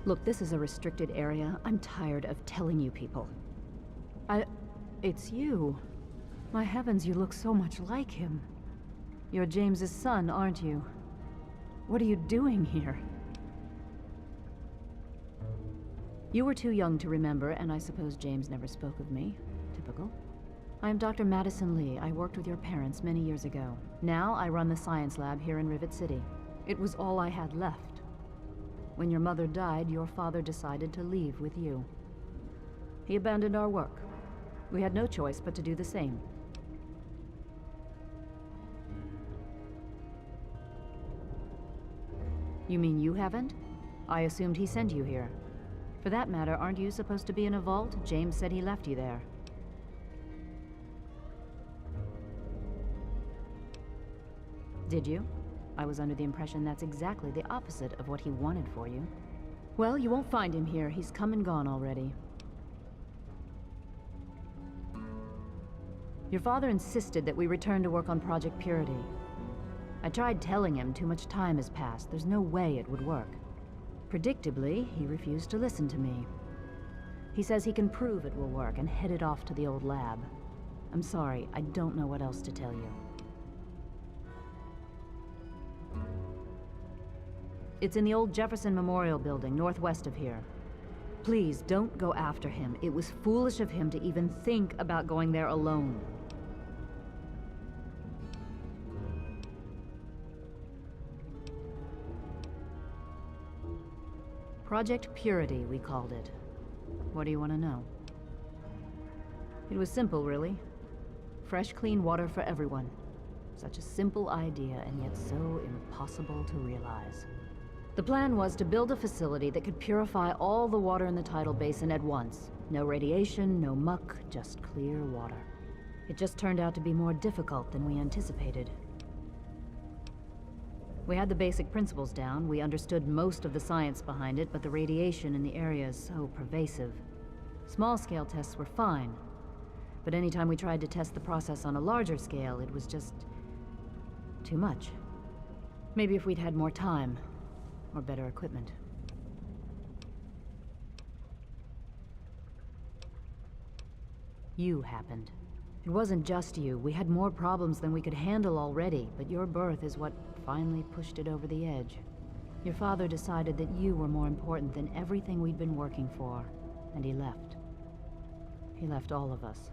Look, this is a restricted area. I'm tired of telling you people. It's you. My heavens, you look so much like him. You're James's son, aren't you? What are you doing here? You were too young to remember, and I suppose James never spoke of me. Typical. I am Dr. Madison Lee. I worked with your parents many years ago. Now I run the science lab here in Rivet City. It was all I had left. When your mother died, your father decided to leave with you. He abandoned our work. We had no choice but to do the same. You mean you haven't? I assumed he sent you here. For that matter, aren't you supposed to be in a vault? James said he left you there. Did you? I was under the impression that's exactly the opposite of what he wanted for you. Well, you won't find him here. He's come and gone already. Your father insisted that we return to work on Project Purity. I tried telling him too much time has passed. There's no way it would work. Predictably, he refused to listen to me. He says he can prove it will work and headed off to the old lab. I'm sorry, I don't know what else to tell you. It's in the old Jefferson Memorial Building, northwest of here. Please, don't go after him. It was foolish of him to even think about going there alone. Project Purity, we called it. What do you want to know? It was simple, really. Fresh, clean water for everyone. Such a simple idea, and yet so impossible to realize. The plan was to build a facility that could purify all the water in the tidal basin at once. No radiation, no muck, just clear water. It just turned out to be more difficult than we anticipated. We had the basic principles down, we understood most of the science behind it, but the radiation in the area is so pervasive. Small-scale tests were fine, but anytime we tried to test the process on a larger scale, it was just too much. Maybe if we'd had more time, or better equipment. You happened. It wasn't just you. We had more problems than we could handle already, but your birth is what finally pushed it over the edge. Your father decided that you were more important than everything we'd been working for, and he left. He left all of us.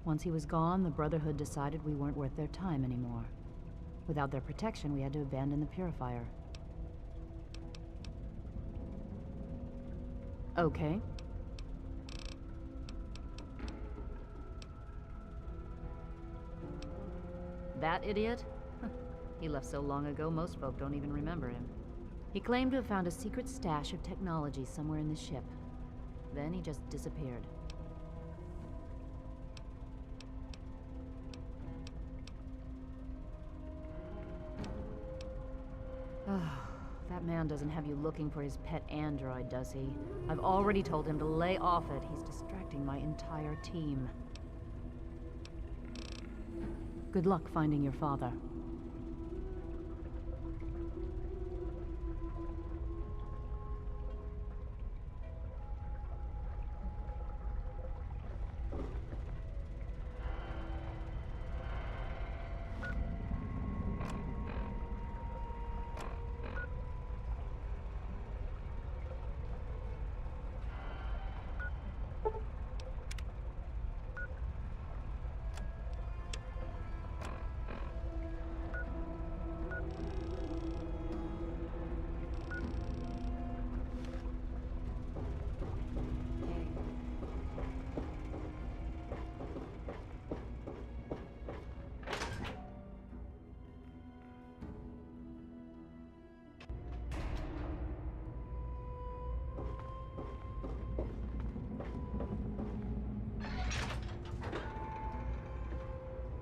Once he was gone, the Brotherhood decided we weren't worth their time anymore. Without their protection, we had to abandon the purifier. Okay. That idiot? He left so long ago, most folk don't even remember him. He claimed to have found a secret stash of technology somewhere in the ship. Then he just disappeared. That man doesn't have you looking for his pet android, does he? I've already told him to lay off it. He's distracting my entire team. Good luck finding your father.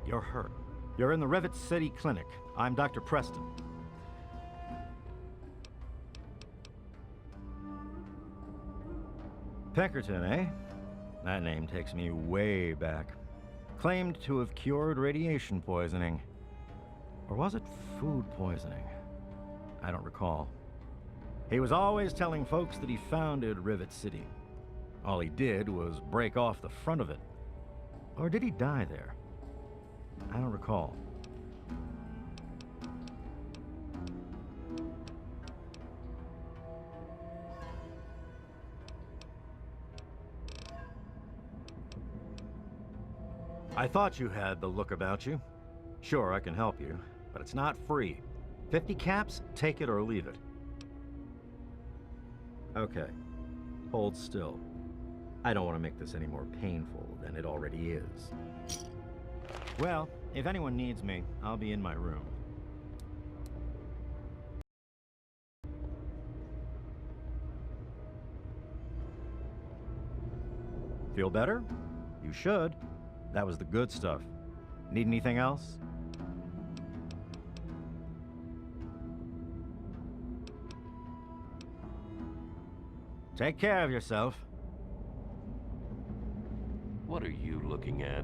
You're hurt. You're in the Rivet City clinic. I'm Dr. Preston. Pinkerton, eh? That name takes me way back. Claimed to have cured radiation poisoning. Or was it food poisoning? I don't recall. He was always telling folks that he founded Rivet City. All he did was break off the front of it. Or did he die there? I don't recall. I thought you had the look about you. Sure, I can help you, but it's not free. 50 caps, take it or leave it. Okay, hold still. I don't want to make this any more painful than it already is. Well, if anyone needs me, I'll be in my room. Feel better? You should. That was the good stuff. Need anything else? Take care of yourself. What are you looking at?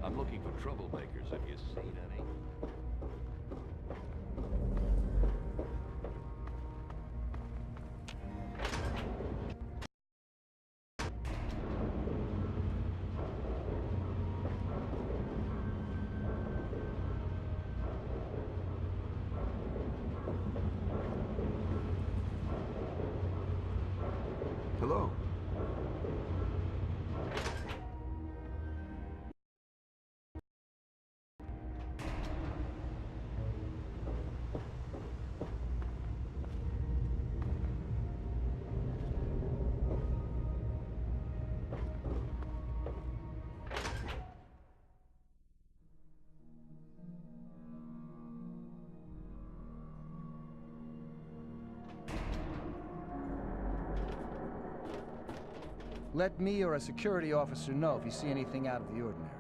I'm looking for troublemakers. Have you seen any? Hello. Let me or a security officer know if you see anything out of the ordinary.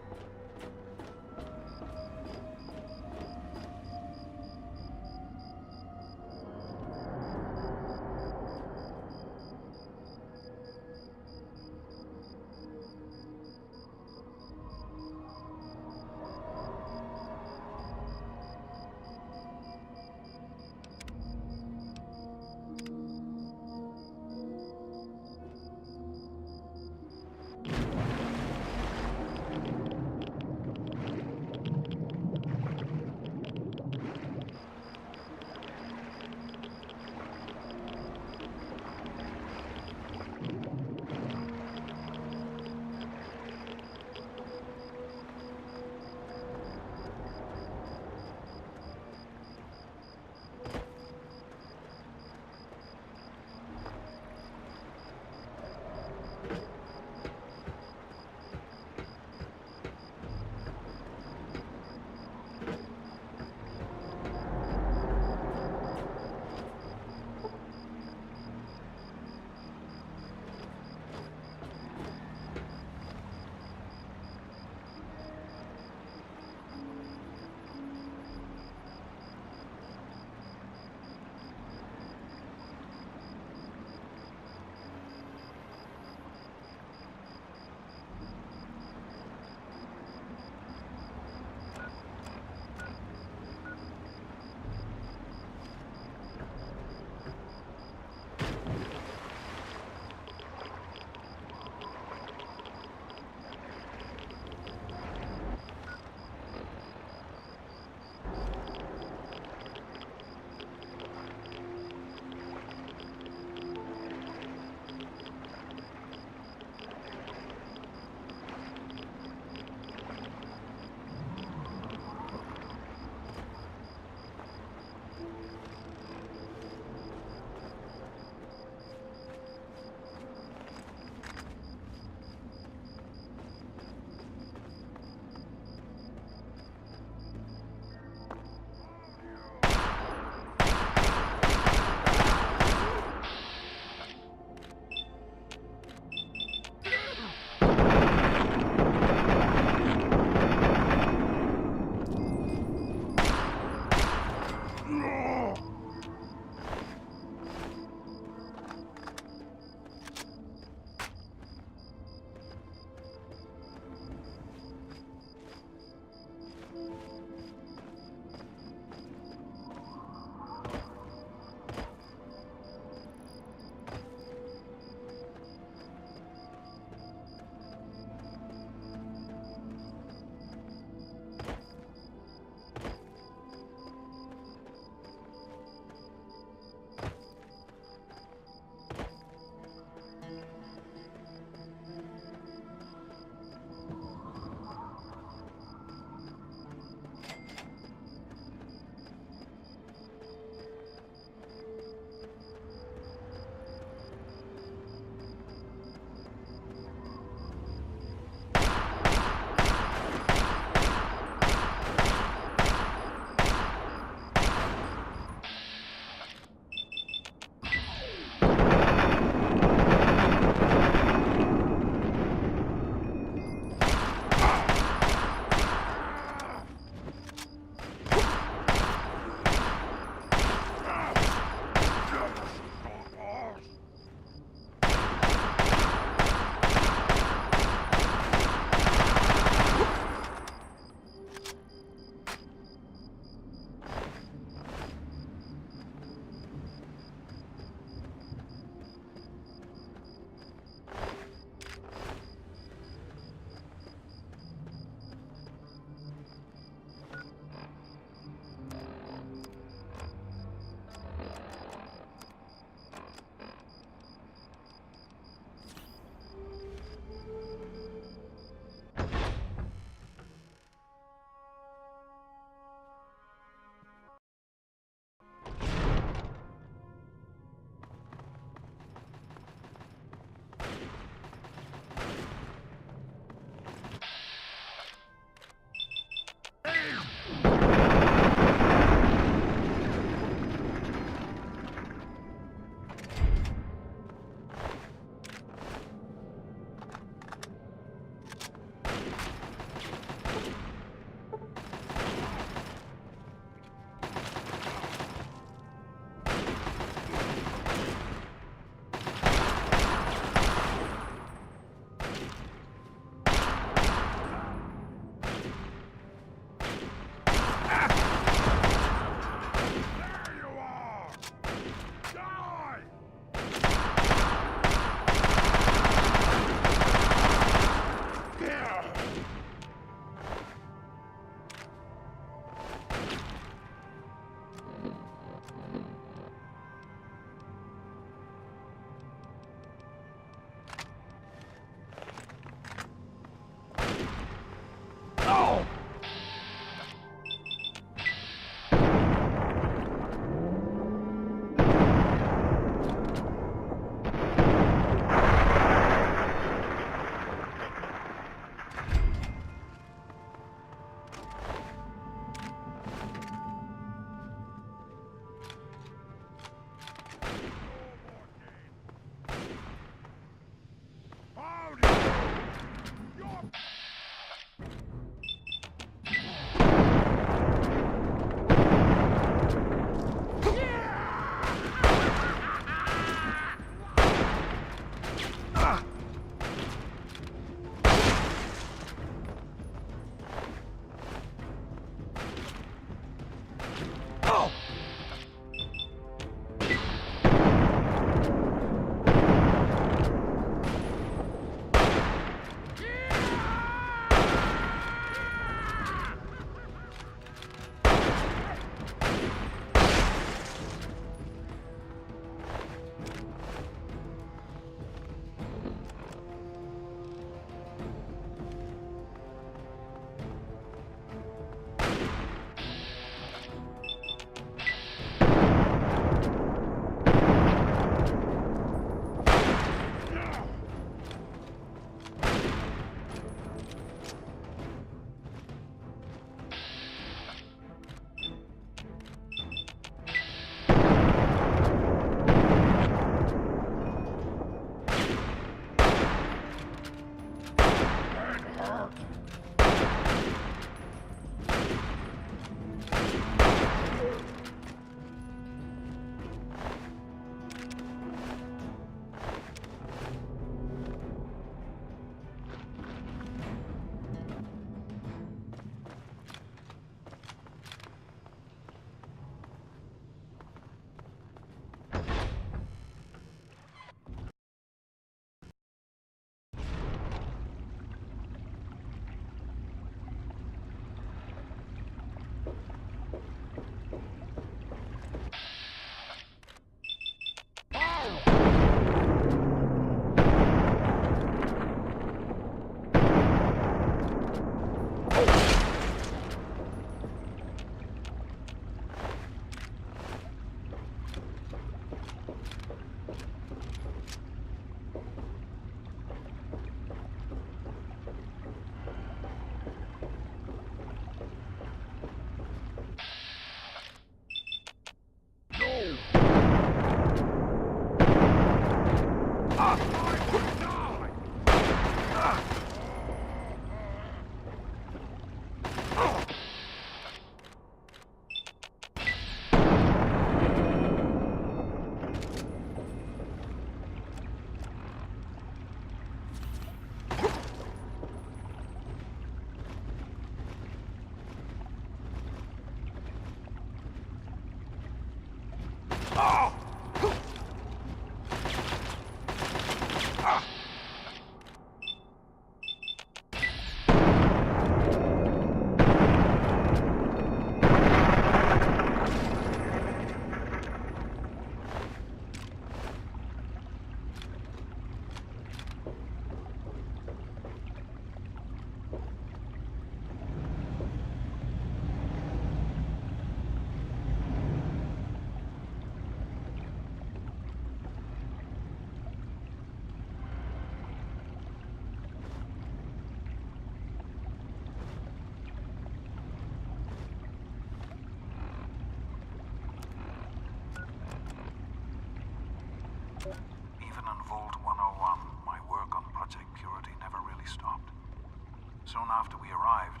Soon after we arrived,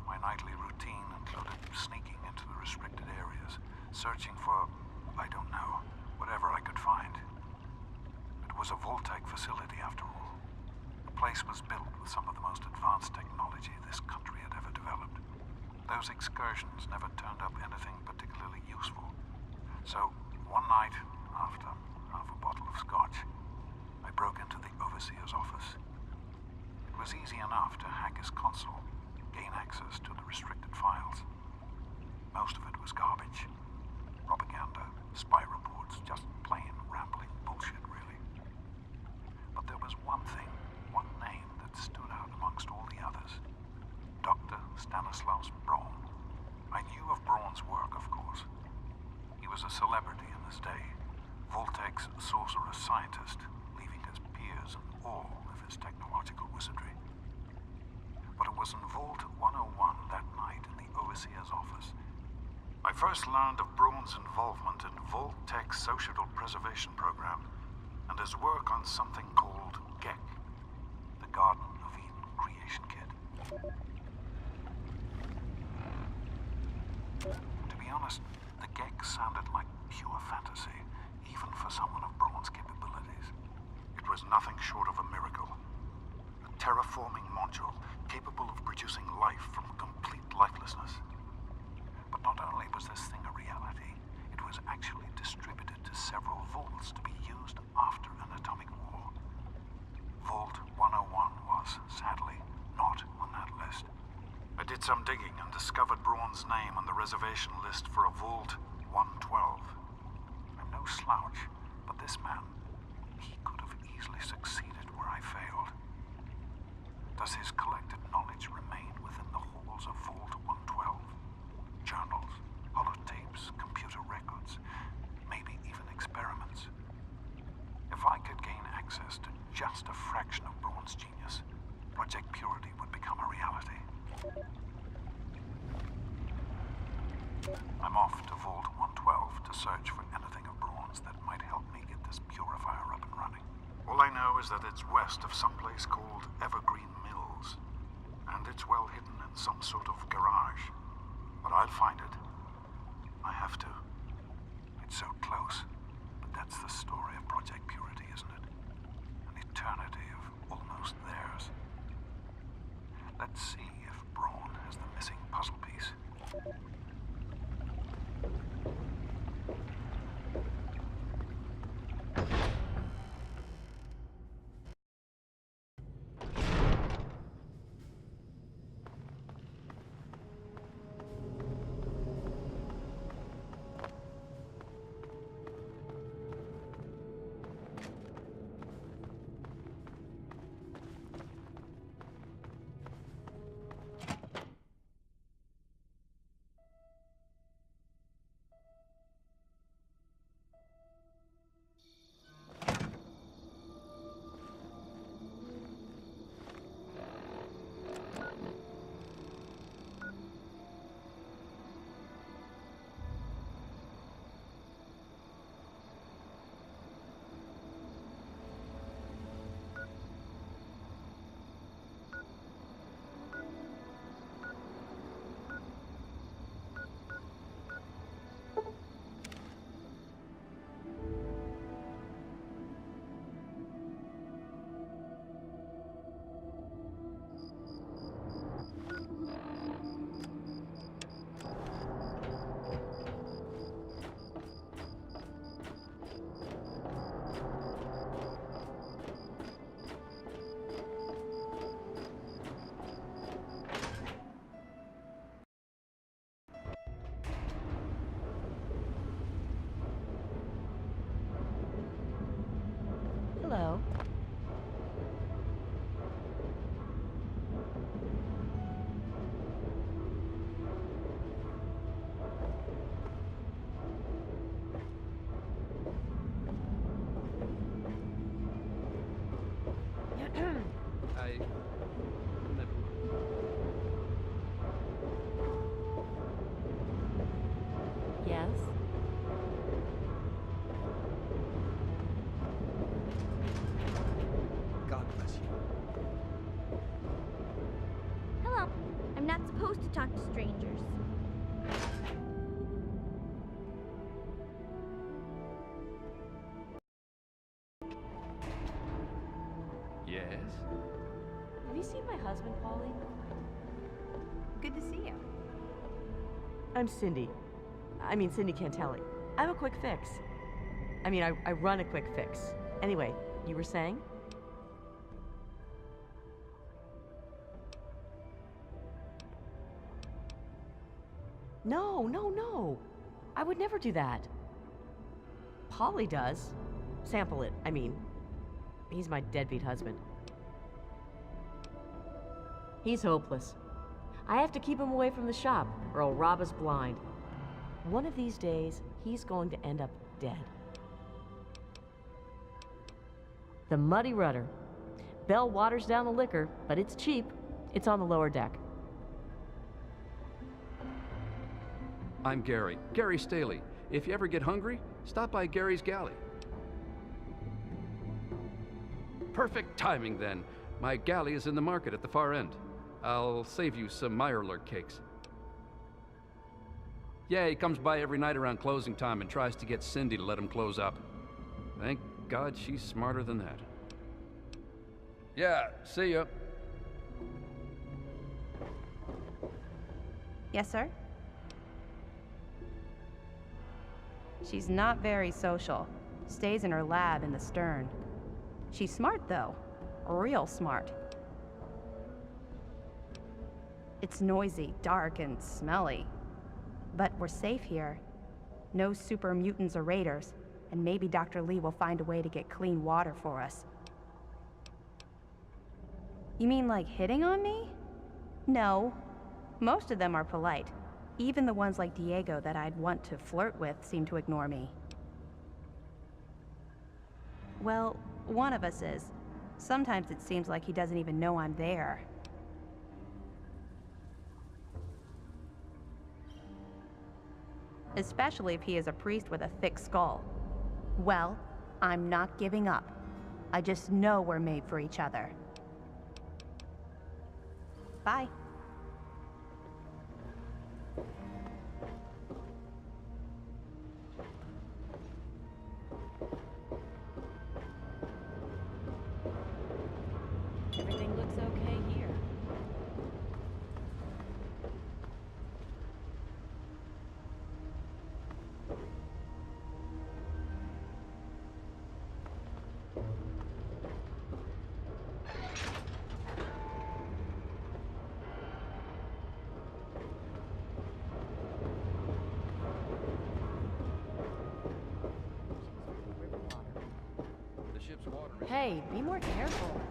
my nightly routine included sneaking into the restricted areas, searching for, I don't know, whatever I could find. It was a Voltec facility after all. The place was built with some of the most advanced technology this country had ever developed. Those excursions never turned up anything particularly useful. So, one night, after half a bottle of scotch, I broke into the overseer's office. It was easy enough to hack his console, gain access to the restricted files. Most of it was garbage. Propaganda, spy reports, just plain rambling bullshit, really. But there was one thing, one name that stood out amongst all the others. Dr. Stanislaus Braun. I knew of Braun's work, of course. He was a celebrity in his day, Voltec's sorcerous scientist, leaving his peers in awe of his technological wizardry. But it was in Vault 101 that night in the Overseer's office I first learned of Braun's involvement in Voltec's Societal Preservation Program and his work on something called GEC, the Garden of Eden Creation Kit. To be honest, the GEC sounded like pure fantasy, even for someone of Braun's capabilities. It was nothing short of a miracle. A terraforming module capable of producing life from complete lifelessness. But not only was this thing a reality, it was actually distributed to several vaults to be used after an atomic war. Vault 101 was, sadly, not on that list. I did some digging and discovered Braun's name on the reservation list for a Vault 112. I'm no slouch, but this man, he could have easily succeeded where I failed. Does his collected knowledge remain within the halls of Vault 112? Journals, holotapes, computer records, maybe even experiments. If I could gain access to just a fraction of Braun's genius, Project Purity would become a reality. I'm off to Vault 112 to search for anything of Braun's that might help me get this purifier up and running. All I know is that it's west of some place called Evergreen Mills, and it's well hidden in some sort of garage. But I'll find it. I have to. It's so close, but that's the story of Project Purity, isn't it? An eternity of almost theirs. Let's see if Braun has the missing puzzle piece. supposed to talk to strangers. Yes? Have you seen my husband, Polly? Good to see you. I'm Cindy. I mean, Cindy Cantelli. I have a quick fix. I run a quick fix. Anyway, you were saying? No. I would never do that. Polly does. Sample it, I mean. He's my deadbeat husband. He's hopeless. I have to keep him away from the shop, or he'll rob us blind. One of these days, he's going to end up dead. The Muddy Rudder. Belle waters down the liquor, but it's cheap. It's on the lower deck. I'm Gary. Gary Staley. If you ever get hungry, stop by Gary's Galley. Perfect timing, then. My galley is in the market at the far end. I'll save you some Meyerlurk cakes. Yeah, he comes by every night around closing time and tries to get Cindy to let him close up. Thank God she's smarter than that. Yeah, see ya. Yes, sir? She's not very social. Stays in her lab in the stern. She's smart, though. Real smart. It's noisy, dark, and smelly. But we're safe here. No super mutants or raiders, and maybe Dr. Lee will find a way to get clean water for us. You mean like hitting on me? No. Most of them are polite. Even the ones like Diego that I'd want to flirt with seem to ignore me. Well, one of us is. Sometimes it seems like he doesn't even know I'm there. Especially if he is a priest with a thick skull. Well, I'm not giving up. I just know we're made for each other. Bye. Everything looks okay here. The ship's water is... Hey, be more careful.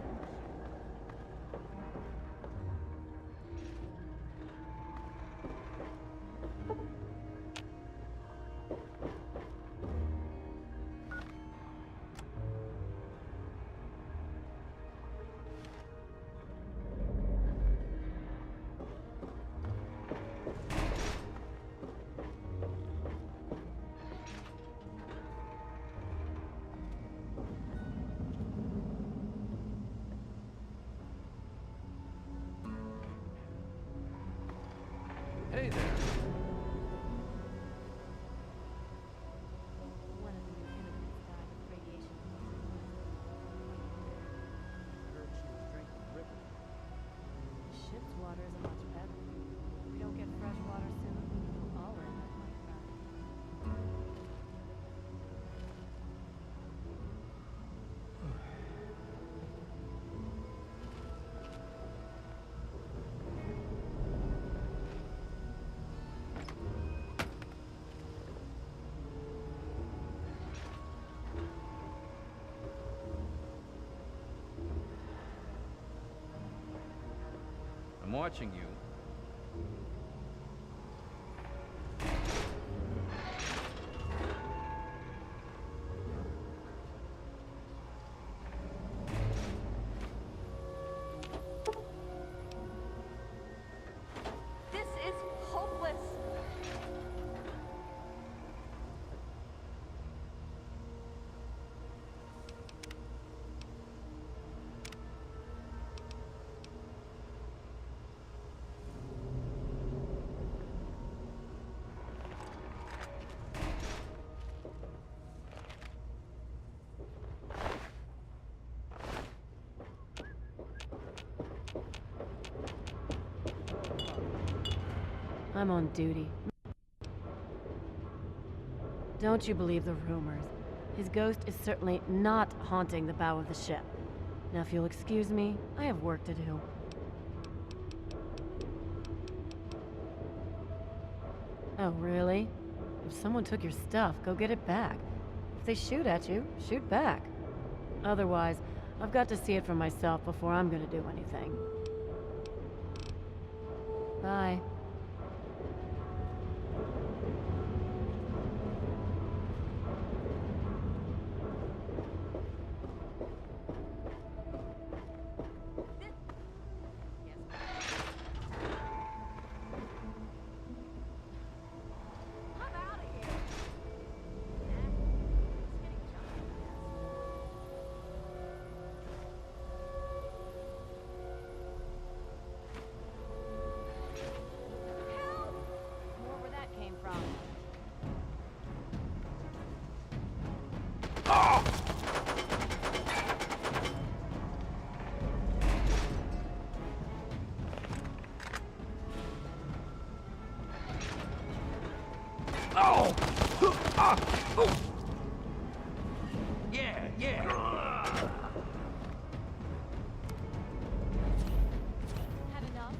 Hey there. One of the inhabitants died of radiation poisoning. Heard she was drinking the river. The ship's water isn't much better. If we don't get fresh water soon, we'll all end up like that. I'm watching you. This is hopeless. I'm on duty. Don't you believe the rumors. His ghost is certainly not haunting the bow of the ship. Now, if you'll excuse me, I have work to do. Oh, really? If someone took your stuff, go get it back. If they shoot at you, shoot back. Otherwise, I've got to see it for myself before I'm gonna do anything. Bye. More where that came from. Yeah, yeah. Had enough?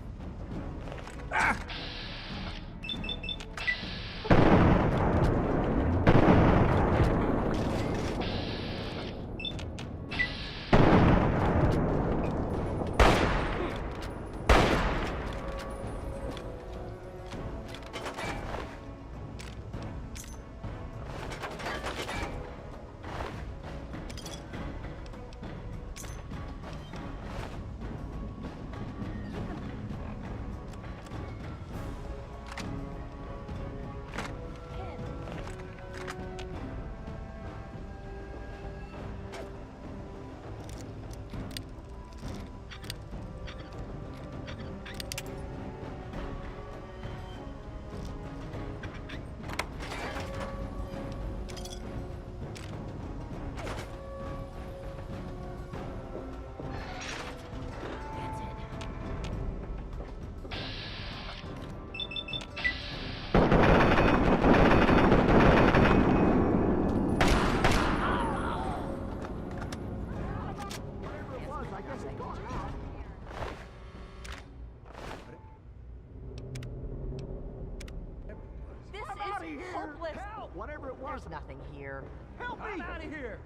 Hopeless. Whatever it was. There's nothing here. Help me! I'm out of here!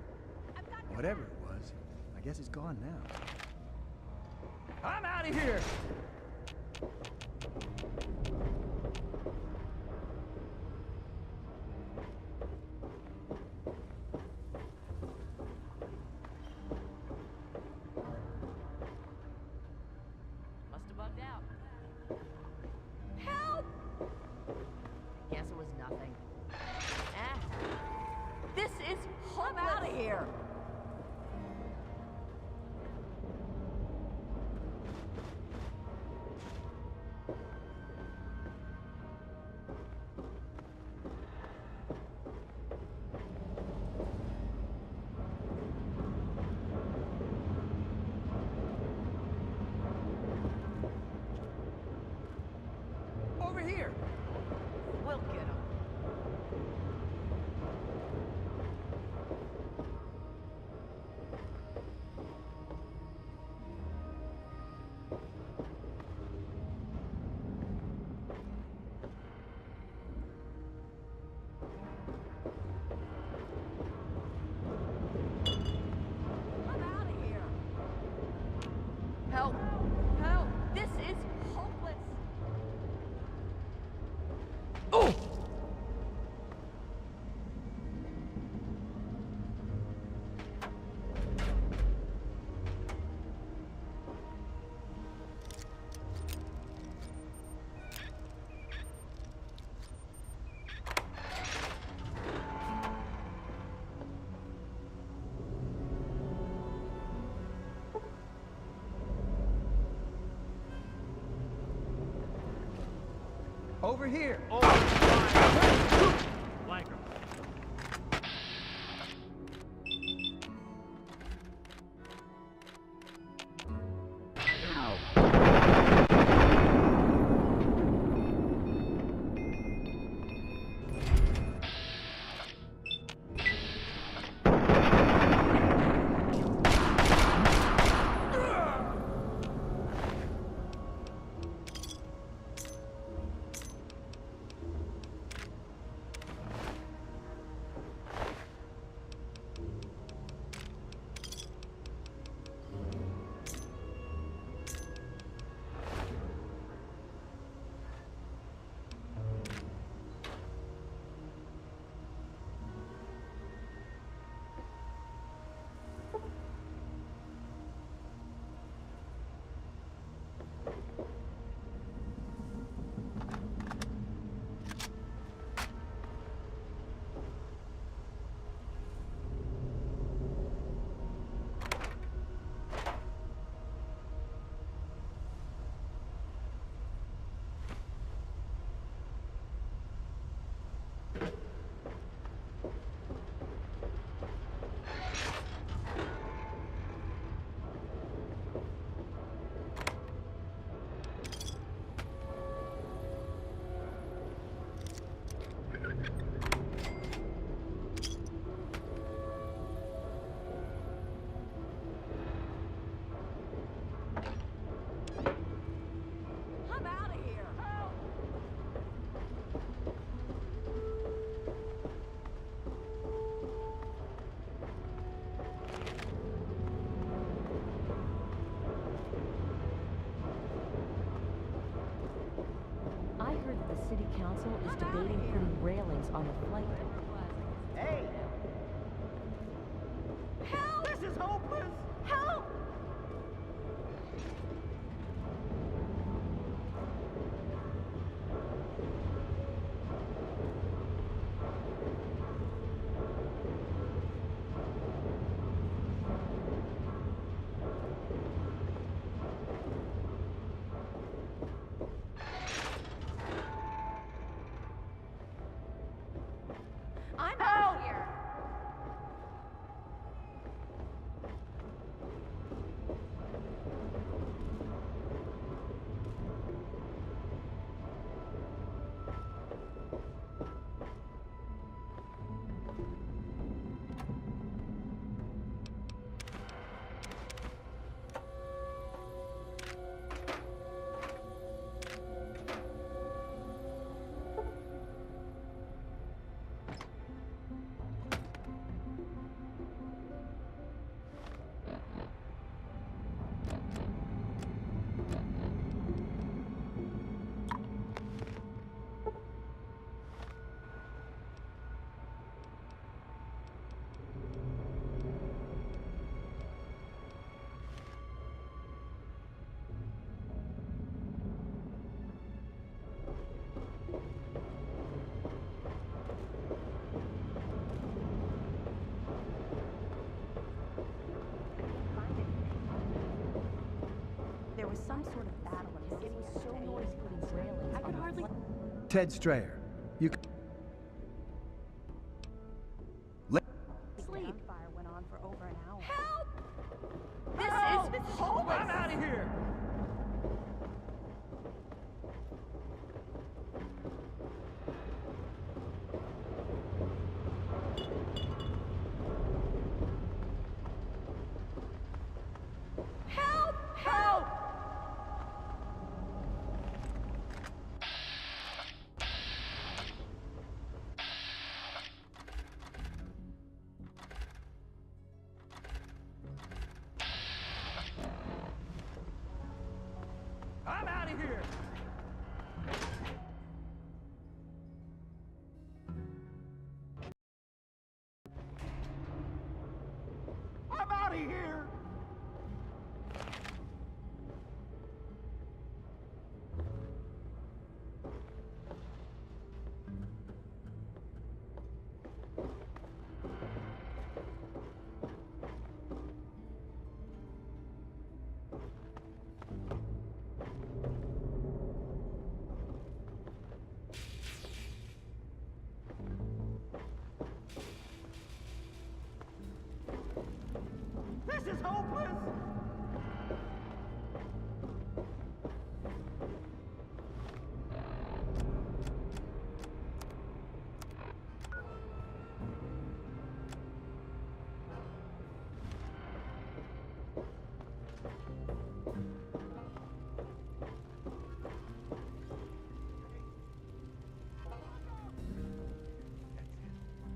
Whatever it was, I guess it's gone now. I'm out of here! Must have bugged out. Help! Guess it was nothing. This is hopeless. I'm out of here. Over here! We'll get him. I'm out of here. Help! Help! This is hopeless. Oh! Over here! Flank 'em. the city council is debating putting railings on the flight deck. Hey! Help! This is hopeless! Help! I'm out of here! There was some sort of battle in the city. It was so noisy putting railings. I could hardly. Ted Strayer, you c- Sleep. Fire went on for over an hour. Help! This is hopeless. I'm out of here! Help! Help! I'm out of here! I'm out of here! This is hopeless!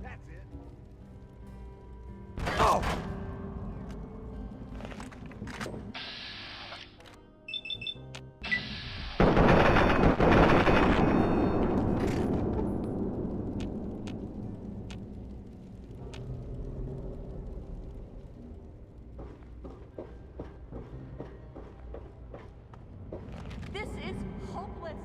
That's it. Oh! This is hopeless.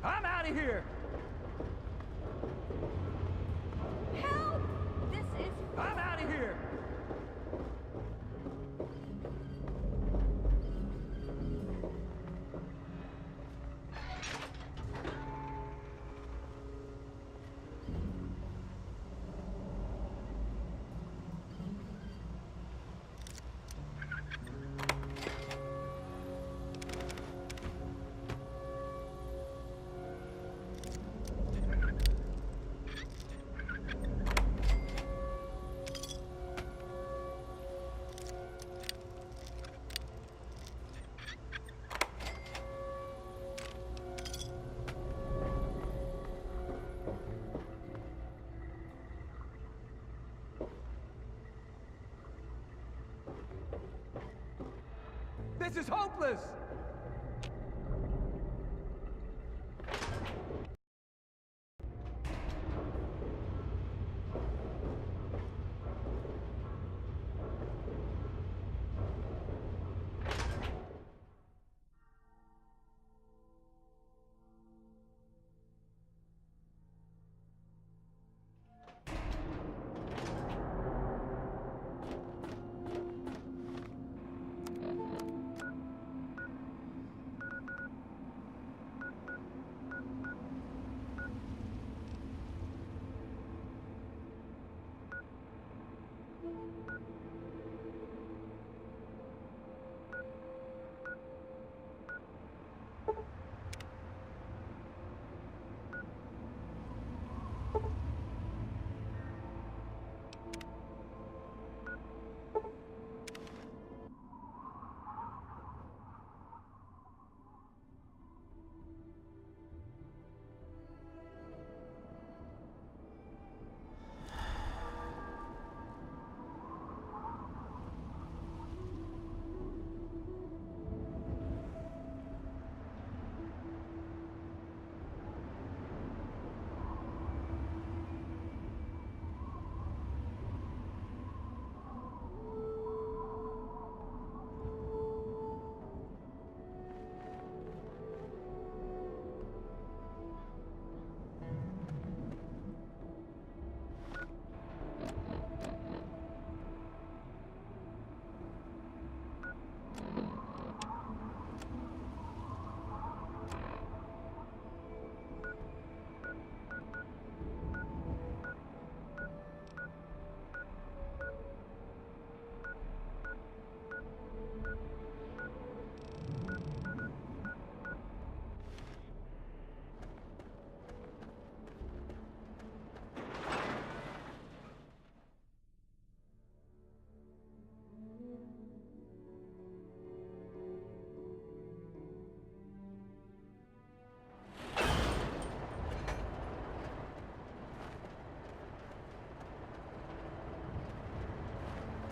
I'm out of here! Help! This is. I'm out of here! This is hopeless!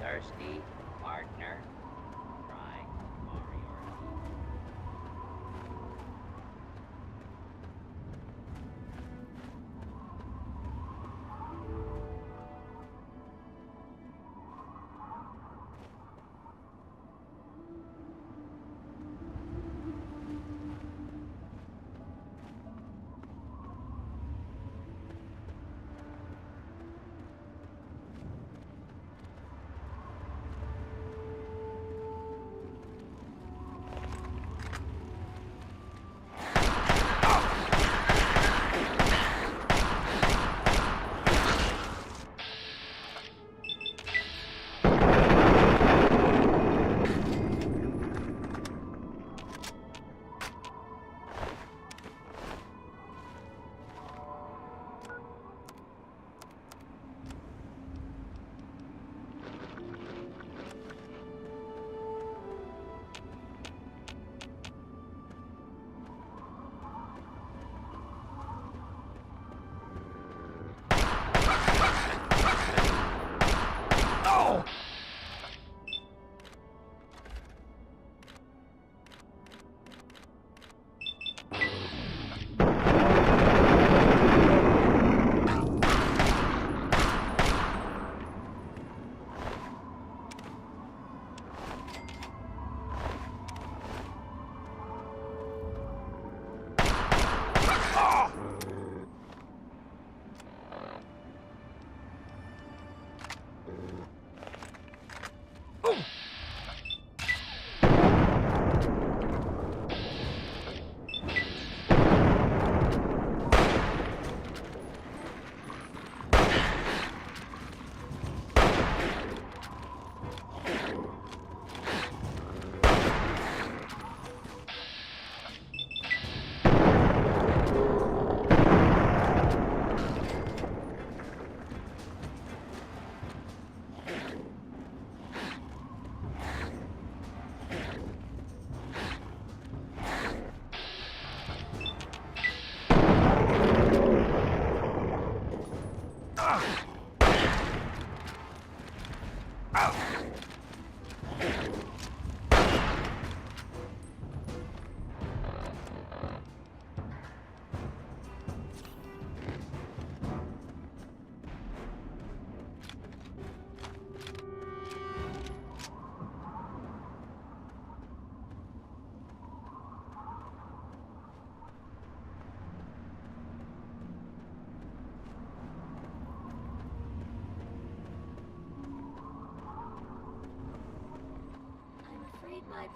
Thirsty, partner. Try Mario.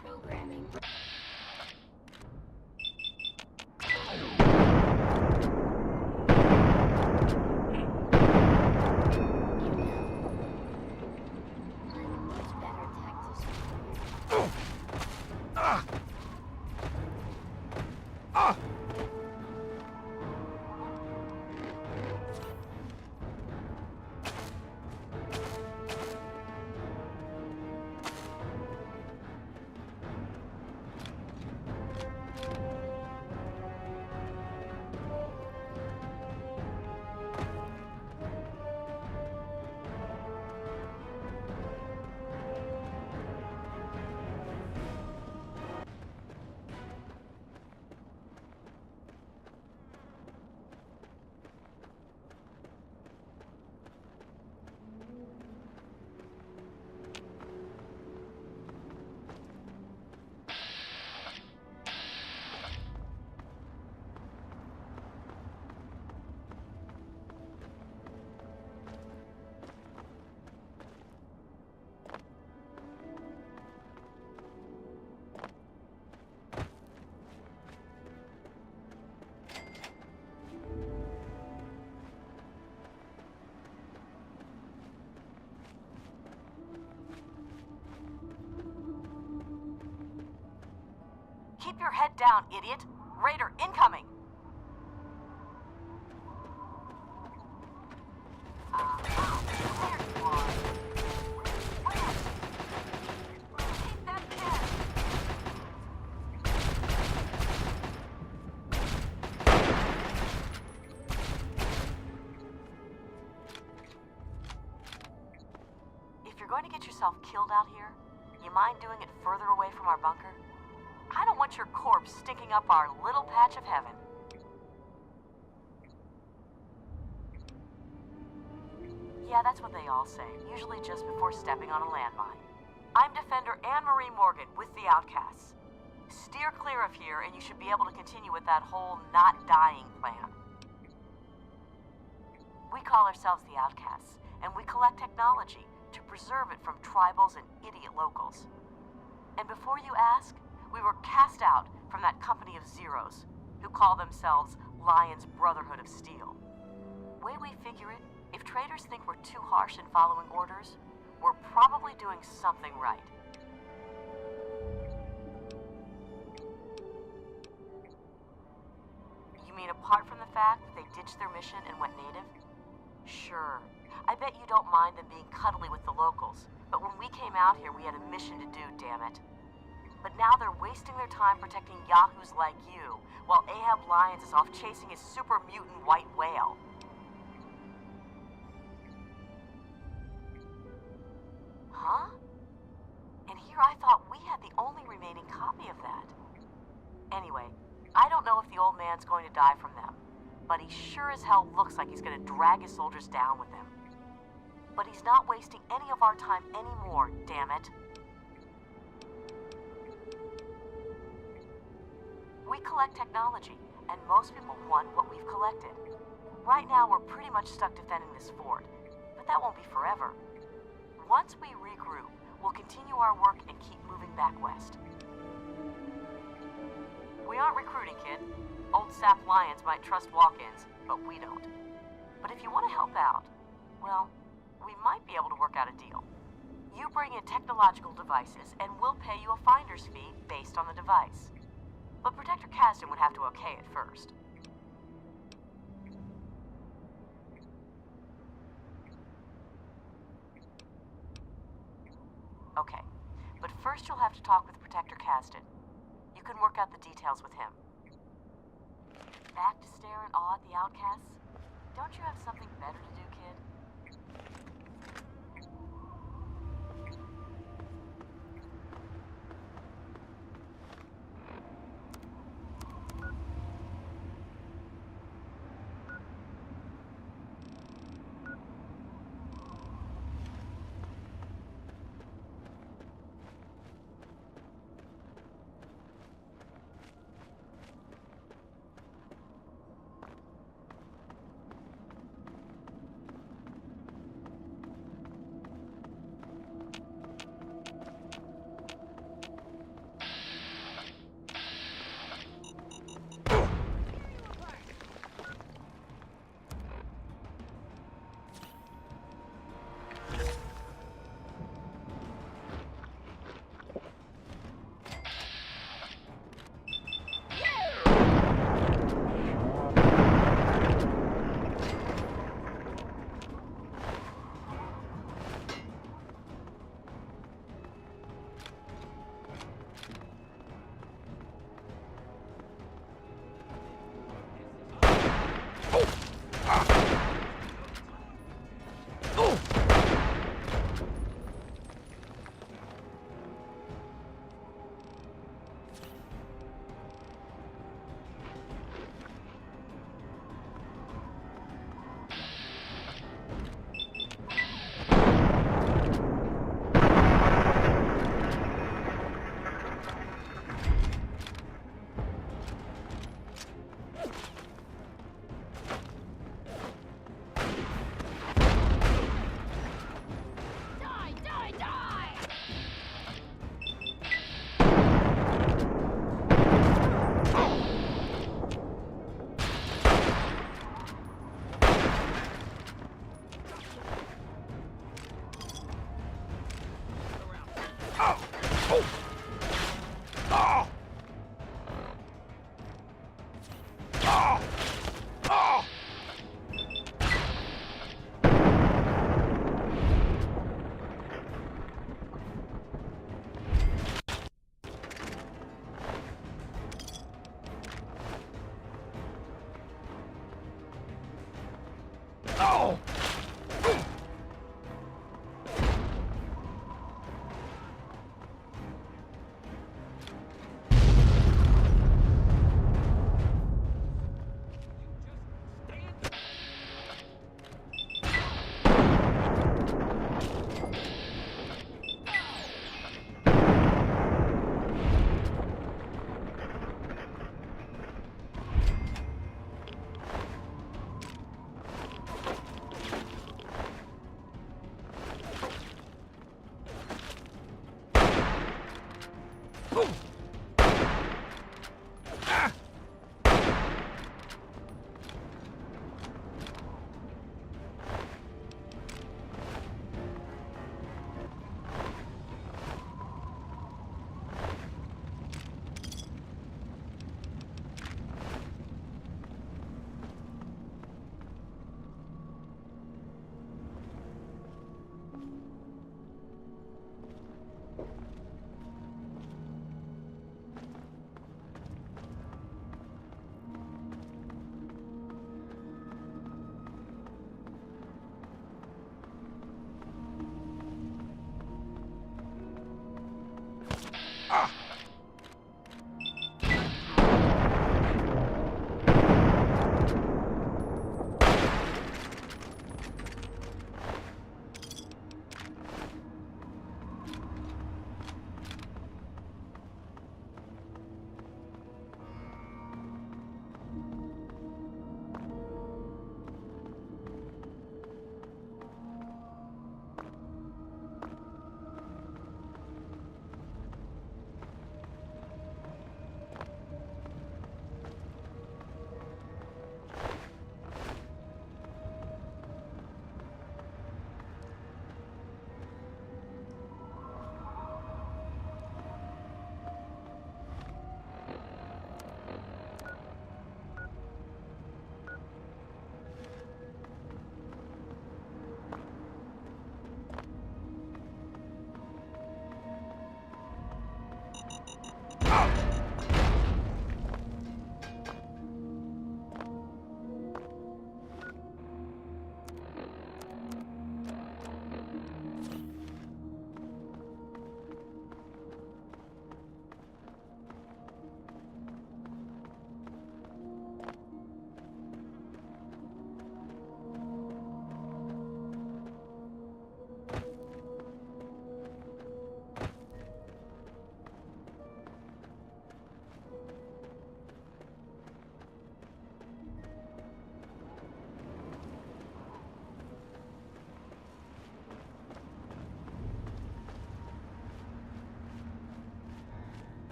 programming. I'm a much better tactician. Keep your head down, idiot! Raider incoming! If you're going to get yourself killed out here, you mind doing it further away from our bunker? I don't want your corpse stinking up our little patch of heaven. Yeah, that's what they all say, usually just before stepping on a landmine. I'm Defender Anne-Marie Morgan with the Outcasts. Steer clear of here and you should be able to continue with that whole not dying plan. We call ourselves the Outcasts, and we collect technology to preserve it from tribals and idiot locals. And before you ask, we were cast out from that company of zeros, who call themselves Lion's Brotherhood of Steel. Way we figure it, if traders think we're too harsh in following orders, we're probably doing something right. You mean apart from the fact that they ditched their mission and went native? Sure. I bet you don't mind them being cuddly with the locals, but when we came out here, we had a mission to do, damn it. But now they're wasting their time protecting yahoos like you, while Ahab Lyons is off chasing his super mutant white whale. Huh? And here I thought we had the only remaining copy of that. Anyway, I don't know if the old man's going to die from them, but he sure as hell looks like he's going to drag his soldiers down with him. But he's not wasting any of our time anymore, damn it. We collect technology, and most people want what we've collected. Right now, we're pretty much stuck defending this fort, but that won't be forever. Once we regroup, we'll continue our work and keep moving back west. We aren't recruiting, kid. Old Sap Lions might trust walk-ins, but we don't. But if you want to help out, well, we might be able to work out a deal. You bring in technological devices, and we'll pay you a finder's fee based on the device. But Protector Kasdan would have to okay it first. Okay, but first you'll have to talk with Protector Kasdan. You can work out the details with him. Back to stare in awe at the outcasts? Don't you have something better to do, kid? Oh!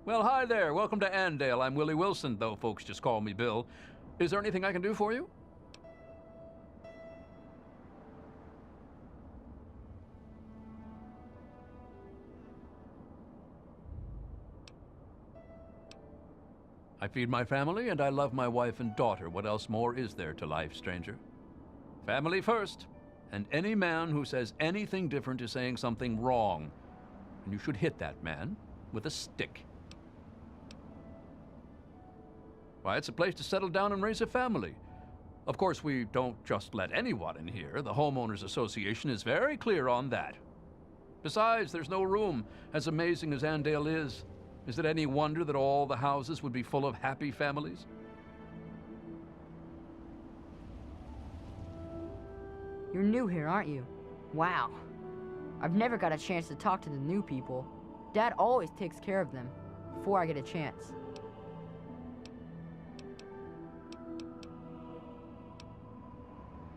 Well, hi there. Welcome to Andale. I'm Willie Wilson, though folks just call me Bill. Is there anything I can do for you? I feed my family, and I love my wife and daughter. What else more is there to life, stranger? Family first. And any man who says anything different is saying something wrong. And you should hit that man with a stick. Why, it's a place to settle down and raise a family. Of course, we don't just let anyone in here. The Homeowners Association is very clear on that. Besides, there's no room. As amazing as Andale is it any wonder that all the houses would be full of happy families? You're new here, aren't you? Wow. I've never got a chance to talk to the new people. Dad always takes care of them before I get a chance.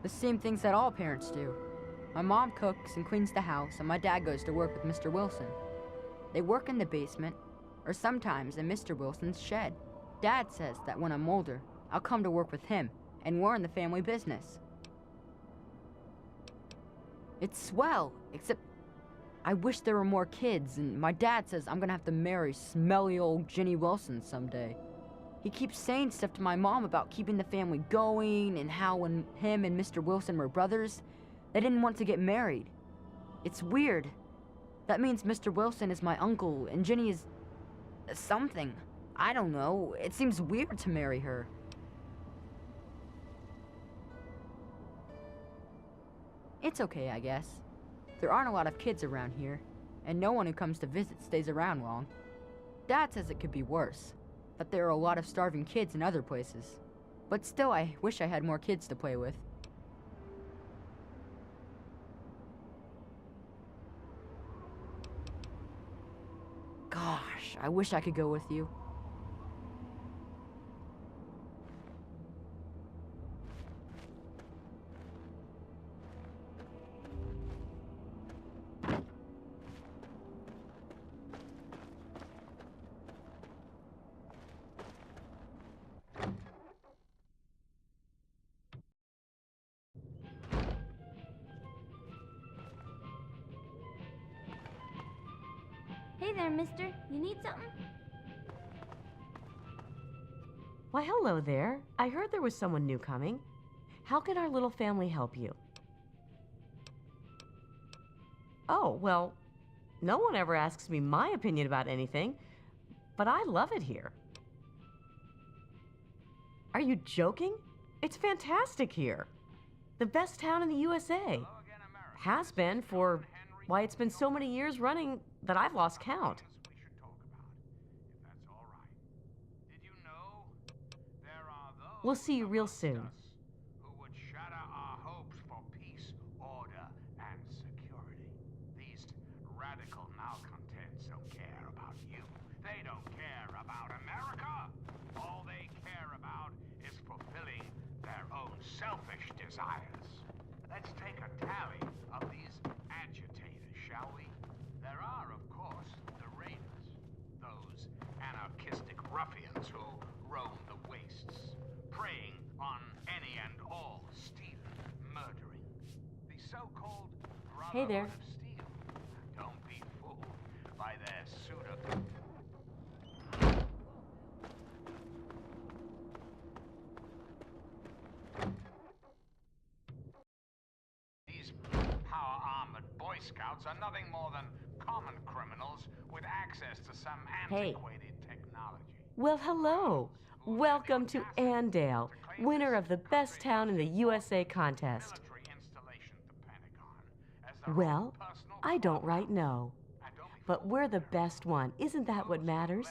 The same things that all parents do. My mom cooks and cleans the house, and my dad goes to work with Mr. Wilson. They work in the basement, or sometimes in Mr. Wilson's shed. Dad says that when I'm older, I'll come to work with him, and we're in the family business. It's swell, except I wish there were more kids, and my dad says I'm gonna have to marry smelly old Ginny Wilson someday. He keeps saying stuff to my mom about keeping the family going, and how when him and Mr. Wilson were brothers, they didn't want to get married. It's weird. That means Mr. Wilson is my uncle, and Ginny is something. I don't know. It seems weird to marry her. It's okay, I guess. There aren't a lot of kids around here, and no one who comes to visit stays around long. Dad says it could be worse, that there are a lot of starving kids in other places. But still, I wish I had more kids to play with. Gosh, I wish I could go with you. Hey there, mister. You need something? Why, hello there. I heard there was someone new coming. How can our little family help you? Oh, well, no one ever asks me my opinion about anything, but I love it here. Are you joking? It's fantastic here. The best town in the USA. Has been for, why, it's been so many years running that I've lost count. We'll see you real soon. Who would shatter our hopes for peace, order, and security. These radical malcontents don't care about you. They don't care about America. All they care about is fulfilling their own selfish desires. Let's take a tally of these agitators, shall we? There are, of course, the raiders. Those anarchistic ruffians who roam the wastes, preying on any and all, stealing, murdering. The so-called Hey there. Brotherhood of Steel. Don't be fooled by their pseudo... These power-armored Boy Scouts are nothing more than common criminals with access to some antiquated technology. Well, hello. Welcome to Andale, winner of the Best Town in the USA contest. Well, I don't right know. But we're the best one. Isn't that what matters?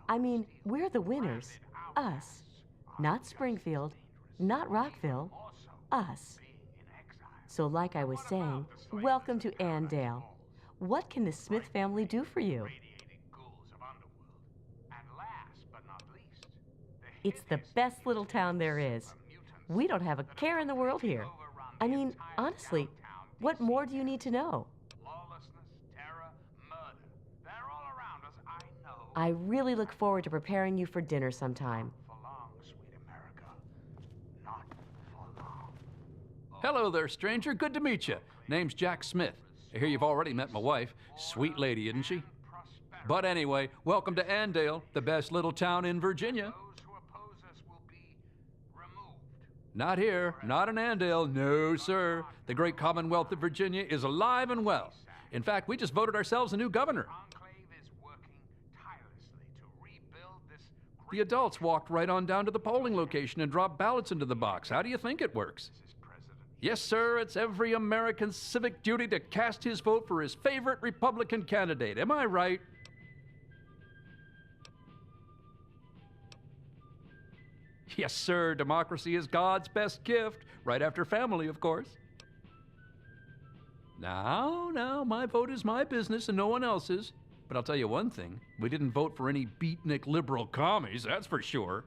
I mean, we're the winners. Us. Not Springfield, not Rockville. Us. So like I was saying, welcome to Andale. What can the Smith family do for you? It's the best little town there is. We don't have a care in the world here. I mean, honestly, what more do you need to know? I really look forward to preparing you for dinner sometime. Hello there, stranger. Good to meet you. Name's Jack Smith. I hear you've already met my wife. Sweet lady, isn't she? But anyway, welcome to Andale, the best little town in Virginia. Not here, not in Andale, no, sir. The great Commonwealth of Virginia is alive and well. In fact, we just voted ourselves a new governor. The adults walked right on down to the polling location and dropped ballots into the box. How do you think it works? Yes, sir, it's every American's civic duty to cast his vote for his favorite Republican candidate. Am I right? Yes, sir, democracy is God's best gift, right after family, of course. Now, my vote is my business and no one else's. But I'll tell you one thing, we didn't vote for any beatnik liberal commies, that's for sure.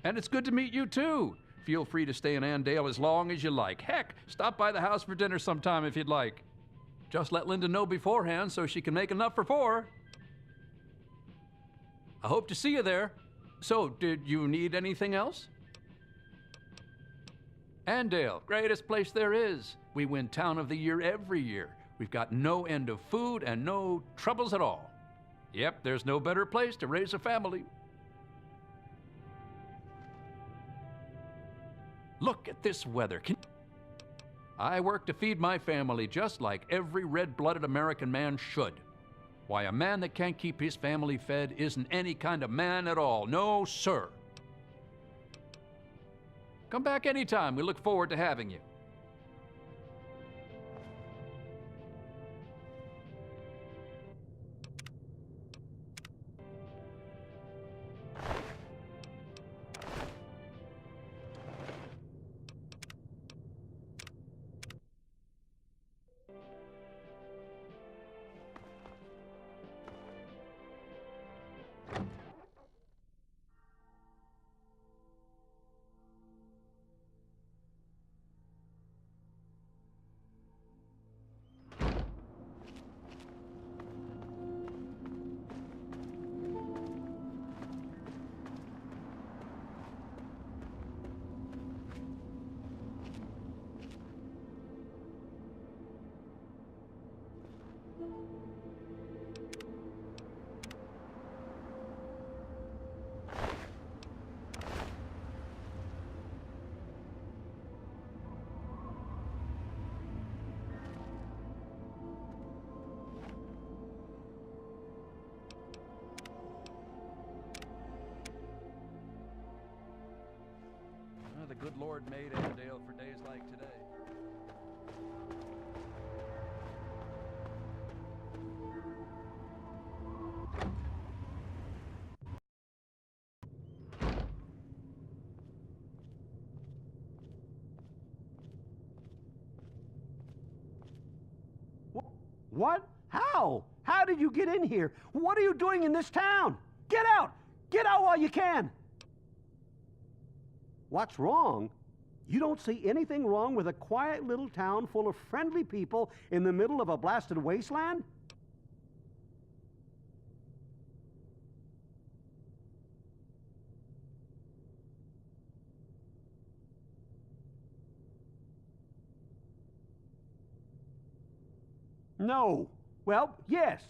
And it's good to meet you, too. Feel free to stay in Andale as long as you like. Heck, stop by the house for dinner sometime if you'd like. Just let Linda know beforehand so she can make enough for 4. I hope to see you there. So, did you need anything else? Andale, greatest place there is. We win Town of the Year every year. We've got no end of food and no troubles at all. Yep, there's no better place to raise a family. Look at this weather. I work to feed my family just like every red-blooded American man should. Why, a man that can't keep his family fed isn't any kind of man at all. No, sir. Come back anytime. We look forward to having you. The good Lord made Andale for days like today. What? How? How did you get in here? What are you doing in this town? Get out! Get out while you can! What's wrong? You don't see anything wrong with a quiet little town full of friendly people in the middle of a blasted wasteland? No. Well, yes.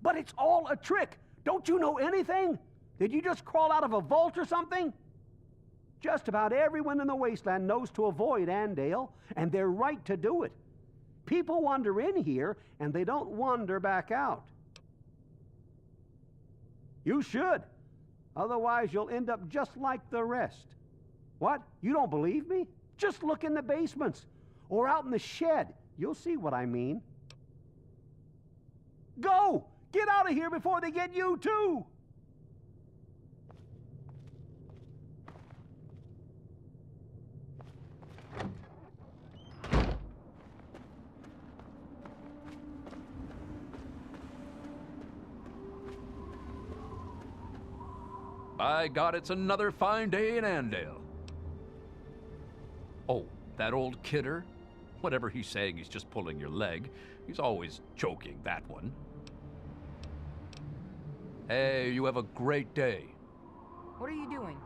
But it's all a trick. Don't you know anything? Did you just crawl out of a vault or something? Just about everyone in the wasteland knows to avoid Andale, and they're right to do it. People wander in here, and they don't wander back out. You should. Otherwise, you'll end up just like the rest. What? You don't believe me? Just look in the basements, or out in the shed. You'll see what I mean. Go! Get out of here before they get you, too! By God, it's another fine day in Andale. Oh, that old kidder? Whatever he's saying, he's just pulling your leg. He's always joking, that one. Hey, you have a great day. What are you doing?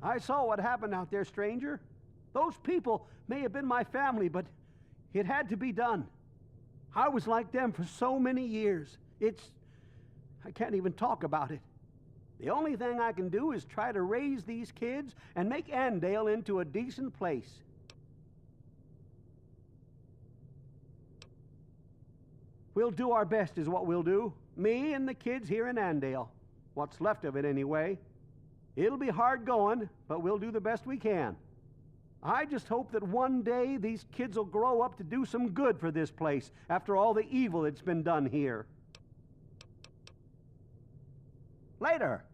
I saw what happened out there, stranger. Those people may have been my family, but it had to be done. I was like them for so many years. I can't even talk about it. The only thing I can do is try to raise these kids and make Andale into a decent place. We'll do our best is what we'll do. Me and the kids here in Andale. What's left of it anyway. It'll be hard going, but we'll do the best we can. I just hope that one day these kids will grow up to do some good for this place after all the evil that's been done here. Later.